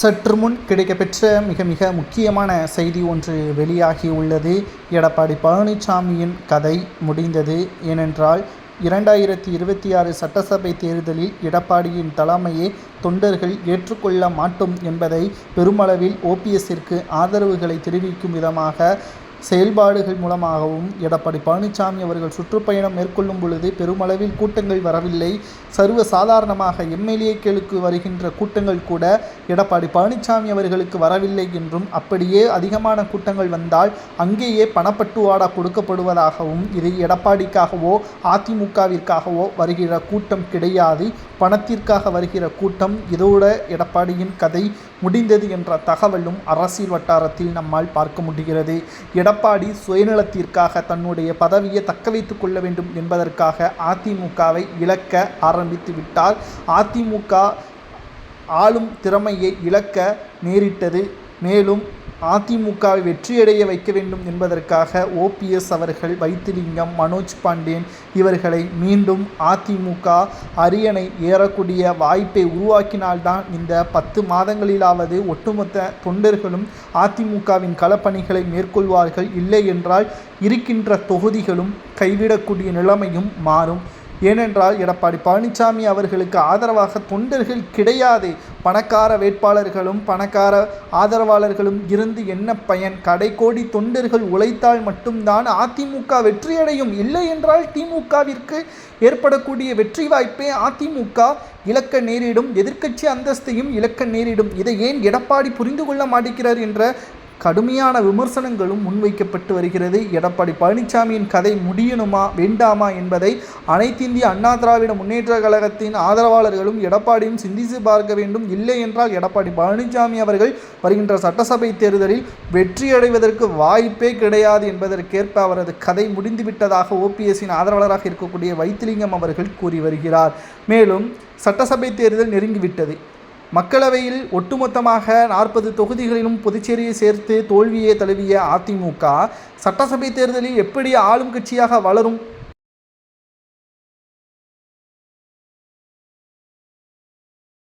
சற்று முன் கிடைக்கப்பெற்ற மிக முக்கியமான செய்தி ஒன்று வெளியாகி உள்ளது. எடப்பாடி பழனிசாமியின் கதை முடிந்தது. ஏனென்றால் 2026 சட்டசபை தேர்தலில் எடப்பாடியின் தலைமையை தொண்டர்கள் ஏற்றுக்கொள்ள மாட்டோம் என்பதை பெருமளவில் ஓபிஎஸ்ஸிற்கு ஆதரவுகளை தெரிவிக்கும் விதமாக செயல்பாடுகள் மூலமாகவும் எடப்பாடி பழனிசாமி அவர்கள் சுற்றுப்பயணம் மேற்கொள்ளும் பொழுது பெருமளவில் கூட்டங்கள் வரவில்லை. சர்வ சாதாரணமாக எம்எல்ஏக்களுக்கு வருகின்ற கூட்டங்கள் கூட எடப்பாடி பழனிசாமி அவர்களுக்கு வரவில்லை என்றும், அப்படியே அதிகமான கூட்டங்கள் வந்தால் அங்கேயே பணப்பட்டுவாடா கொடுக்கப்படுவதாகவும், இது எடப்பாடிக்காகவோ அதிமுகவிற்காகவோ வருகிற கூட்டம் கிடையாது, பணத்திற்காக வருகிற கூட்டம், இதோட எடப்பாடியின் கதை முடிந்தது என்ற தகவலும் அரசியல் வட்டாரத்தில் நம்மால் பார்க்க முடிகிறது. எடப்பாடி சுயநலத்திற்காக தன்னுடைய பதவியை தக்க வைத்துக் கொள்ள வேண்டும் என்பதற்காக அதிமுகவை இழக்க ஆரம்பித்து விட்டார். அதிமுக ஆளும் திறமையை இழக்க நேரிட்டது. மேலும் அதிமுகவை வெற்றியடைய வைக்க வேண்டும் என்பதற்காக ஓபிஎஸ் அவர்கள், வைத்திலிங்கம், மனோஜ் பாண்டியன் இவர்களை மீண்டும் அதிமுக அரியணை ஏறக்கூடிய வாய்ப்பை உருவாக்கினால்தான் இந்த 10 மாதங்களிலாவது ஒட்டுமொத்த தொண்டர்களும் அதிமுகவின் களப்பணிகளை மேற்கொள்வார்கள். இல்லை என்றால் இருக்கின்ற தொகுதிகளும் கைவிடக்கூடிய நிலைமையும் மாறும். ஏனென்றால் எடப்பாடி பழனிசாமி அவர்களுக்கு ஆதரவாக தொண்டர்கள் கிடையாது. பணக்கார வேட்பாளர்களும் பணக்கார ஆதரவாளர்களும் இருந்து என்ன பயன்? கடைக்கோடி தொண்டர்கள் உழைத்தால் மட்டும்தான் அதிமுக வெற்றியடையும். இல்லை என்றால் திமுகவிற்கு ஏற்படக்கூடிய வெற்றி வாய்ப்பை அதிமுக இழக்க நேரிடும், எதிர்க்கட்சி அந்தஸ்தையும் இழக்க நேரிடும். இதை ஏன் எடப்பாடி புரிந்து கொள்ள மாட்டேங்கிறார் என்ற கடுமையான விமர்சனங்களும் முன்வைக்கப்பட்டு வருகிறது. எடப்பாடி பழனிசாமியின் கதை முடியணுமா வேண்டாமா என்பதை அனைத்திந்திய அண்ணா திராவிட முன்னேற்ற கழகத்தின் ஆதரவாளர்களும் எடப்பாடியும் சிந்தித்து பார்க்க வேண்டும். இல்லை என்றால் எடப்பாடி பழனிசாமி அவர்கள் வருகின்ற சட்டசபை தேர்தலில் வெற்றியடைவதற்கு வாய்ப்பே கிடையாது என்பதற்கேற்ப அவரது கதை முடிந்துவிட்டதாக ஓபிஎஸ்ஸின் ஆதரவாளராக இருக்கக்கூடிய வைத்திலிங்கம் அவர்கள் கூறி வருகிறார். மேலும் சட்டசபை தேர்தல் நெருங்கிவிட்டது. மக்களவையில் ஒட்டுமொத்தமாக 40 தொகுதிகளிலும் புதுச்சேரியை சேர்த்து தோல்வியை தழுவிய அதிமுக சட்டசபை தேர்தலில் எப்படி ஆளும் கட்சியாக வளரும்?